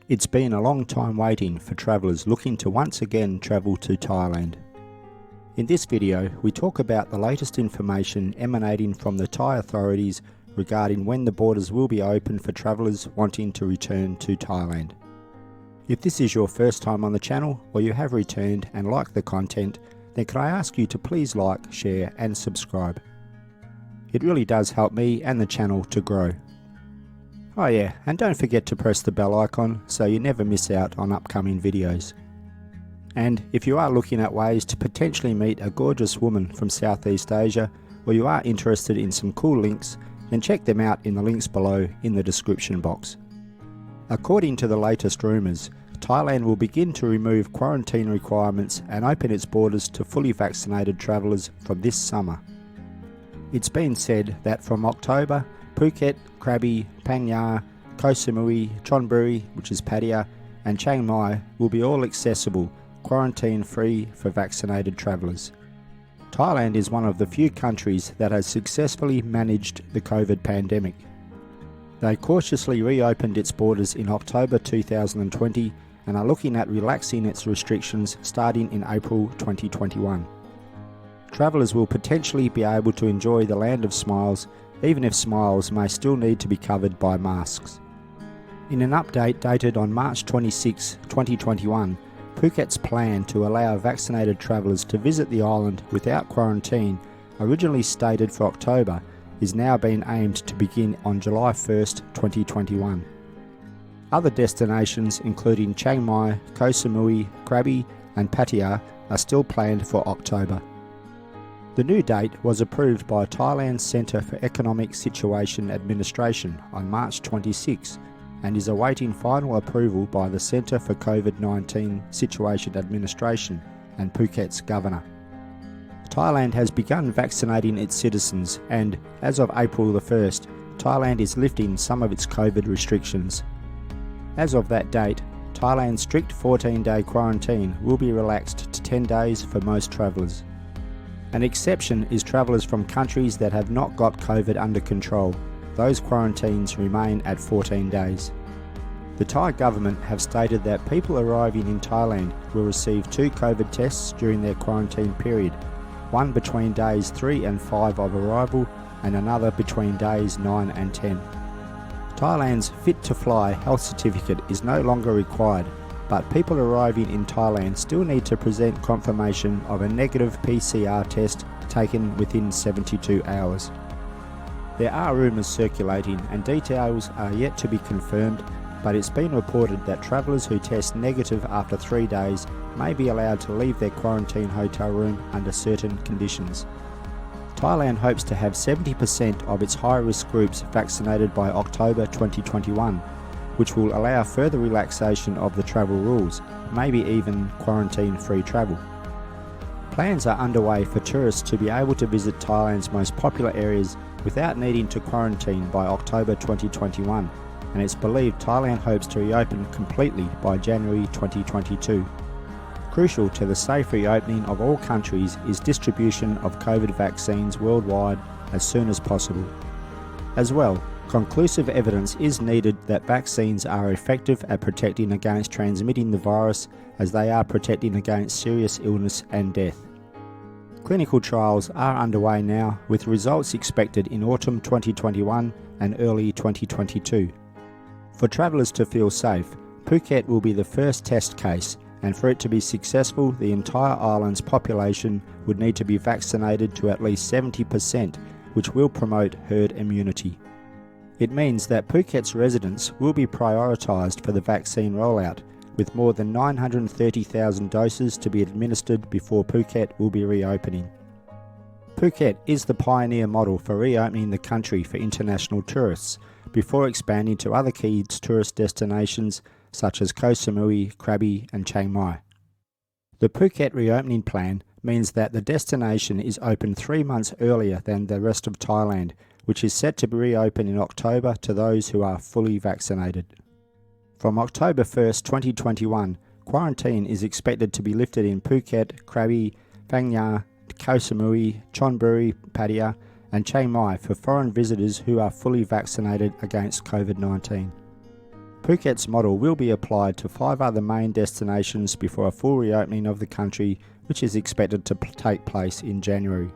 It's been a long time waiting for travellers looking to once again travel to Thailand. In this video, we talk about the latest information emanating from the Thai authorities regarding when the borders will be open for travellers wanting to return to Thailand. If this is your first time on the channel, or you have returned and like the content, then can I ask you to please like, share and subscribe. It really does help me and the channel to grow. Oh yeah, and don't forget to press the bell icon so you never miss out on upcoming videos. And if you are looking at ways to potentially meet a gorgeous woman from Southeast Asia, or you are interested in some cool links, then check them out in the links below in the description box. According to the latest rumours, Thailand will begin to remove quarantine requirements and open its borders to fully vaccinated travellers from this summer. It's been said that from October, Phuket, Krabi, Phangnga, Koh Samui, Chonburi, which is Pattaya, and Chiang Mai will be all accessible, quarantine-free for vaccinated travellers. Thailand is one of the few countries that has successfully managed the COVID pandemic. They cautiously reopened its borders in October 2020 and are looking at relaxing its restrictions starting in April 2021. Travellers will potentially be able to enjoy the land of smiles, even if smiles may still need to be covered by masks. In an update dated on March 26, 2021, Phuket's plan to allow vaccinated travellers to visit the island without quarantine, originally stated for October, is now being aimed to begin on July 1, 2021. Other destinations including Chiang Mai, Koh Samui, Krabi and Pattaya are still planned for October. The new date was approved by Thailand's Centre for Economic Situation Administration on March 26 and is awaiting final approval by the Centre for COVID-19 Situation Administration and Phuket's governor. Thailand has begun vaccinating its citizens and, as of April the 1st, Thailand is lifting some of its COVID restrictions. As of that date, Thailand's strict 14-day quarantine will be relaxed to 10 days for most travellers. An exception is travellers from countries that have not got COVID under control. Those quarantines remain at 14 days. The Thai government have stated that people arriving in Thailand will receive 2 COVID tests during their quarantine period, one between days 3 and 5 of arrival and another between days 9 and 10. Thailand's Fit to Fly health certificate is no longer required, but people arriving in Thailand still need to present confirmation of a negative PCR test taken within 72 hours. There are rumours circulating and details are yet to be confirmed, but it's been reported that travellers who test negative after 3 days may be allowed to leave their quarantine hotel room under certain conditions. Thailand hopes to have 70% of its high-risk groups vaccinated by October 2021, which will allow further relaxation of the travel rules, maybe even quarantine-free travel. Plans are underway for tourists to be able to visit Thailand's most popular areas without needing to quarantine by October 2021, and it's believed Thailand hopes to reopen completely by January 2022. Crucial to the safe reopening of all countries is distribution of COVID vaccines worldwide as soon as possible. As well, conclusive evidence is needed that vaccines are effective at protecting against transmitting the virus, as they are protecting against serious illness and death. Clinical trials are underway now, with results expected in autumn 2021 and early 2022. For travellers to feel safe, Phuket will be the first test case, and for it to be successful, the entire island's population would need to be vaccinated to at least 70%, which will promote herd immunity. It means that Phuket's residents will be prioritised for the vaccine rollout, with more than 930,000 doses to be administered before Phuket will be reopening. Phuket is the pioneer model for reopening the country for international tourists, before expanding to other key tourist destinations such as Koh Samui, Krabi and Chiang Mai. The Phuket reopening plan means that the destination is open 3 months earlier than the rest of Thailand, which is set to be reopened in October to those who are fully vaccinated. From October 1, 2021, quarantine is expected to be lifted in Phuket, Krabi, Phangnga, Koh Samui, Chonburi, Pattaya and Chiang Mai for foreign visitors who are fully vaccinated against COVID-19. Phuket's model will be applied to 5 other main destinations before a full reopening of the country, which is expected to take place in January.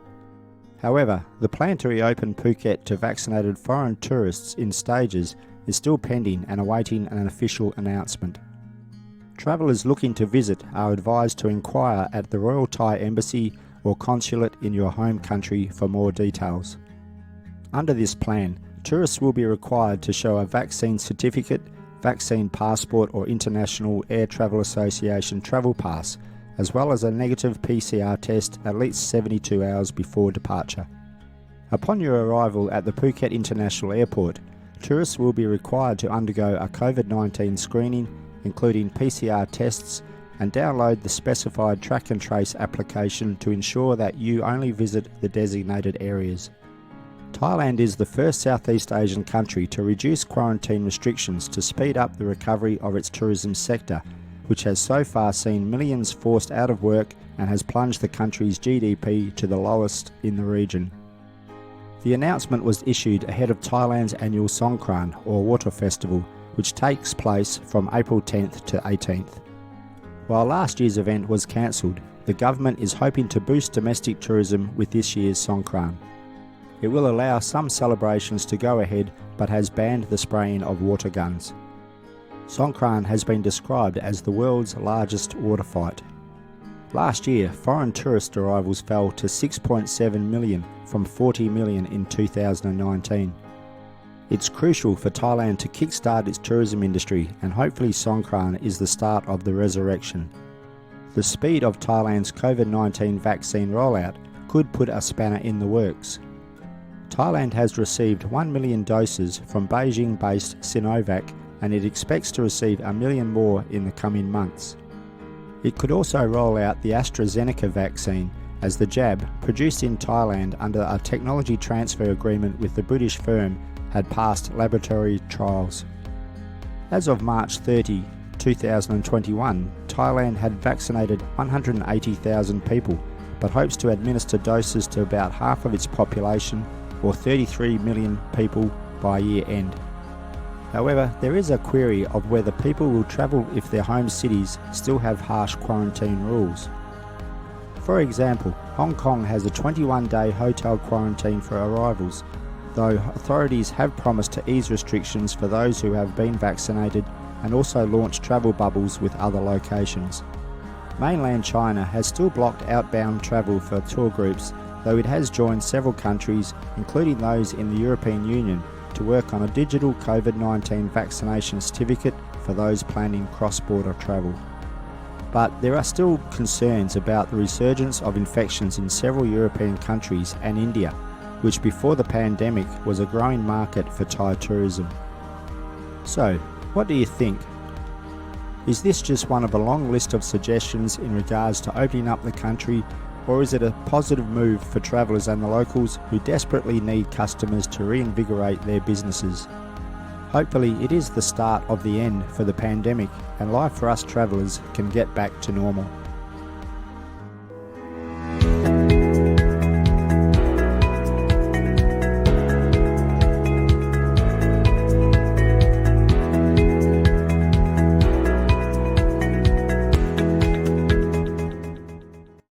However, the plan to reopen Phuket to vaccinated foreign tourists in stages is still pending and awaiting an official announcement. Travellers looking to visit are advised to inquire at the Royal Thai Embassy or Consulate in your home country for more details. Under this plan, tourists will be required to show a vaccine certificate, vaccine passport or International Air Travel Association travel pass, as well as a negative PCR test at least 72 hours before departure. Upon your arrival at the Phuket International Airport, tourists will be required to undergo a COVID-19 screening, including PCR tests, and download the specified track and trace application to ensure that you only visit the designated areas. Thailand is the first Southeast Asian country to reduce quarantine restrictions to speed up the recovery of its tourism sector, which has so far seen millions forced out of work and has plunged the country's GDP to the lowest in the region. The announcement was issued ahead of Thailand's annual Songkran or Water Festival, which takes place from April 10th to 18th. While last year's event was cancelled, the government is hoping to boost domestic tourism with this year's Songkran. It will allow some celebrations to go ahead but has banned the spraying of water guns. Songkran has been described as the world's largest water fight. Last year, foreign tourist arrivals fell to 6.7 million from 40 million in 2019. It's crucial for Thailand to kickstart its tourism industry, and hopefully Songkran is the start of the resurrection. The speed of Thailand's COVID-19 vaccine rollout could put a spanner in the works. Thailand has received 1 million doses from Beijing-based Sinovac, and it expects to receive 1 million more in the coming months. It could also roll out the AstraZeneca vaccine, as the jab, produced in Thailand under a technology transfer agreement with the British firm, had passed laboratory trials. As of March 30, 2021, Thailand had vaccinated 180,000 people, but hopes to administer doses to about half of its population, or 33 million people, by year end. However, there is a query of whether people will travel if their home cities still have harsh quarantine rules. For example, Hong Kong has a 21-day hotel quarantine for arrivals, though authorities have promised to ease restrictions for those who have been vaccinated and also launch travel bubbles with other locations. Mainland China has still blocked outbound travel for tour groups, though it has joined several countries, including those in the European Union, to work on a digital COVID-19 vaccination certificate for those planning cross-border travel. But there are still concerns about the resurgence of infections in several European countries and India, which before the pandemic was a growing market for Thai tourism. So, what do you think? Is this just one of a long list of suggestions in regards to opening up the country, or is it a positive move for travellers and the locals who desperately need customers to reinvigorate their businesses? Hopefully it is the start of the end for the pandemic and life for us travellers can get back to normal.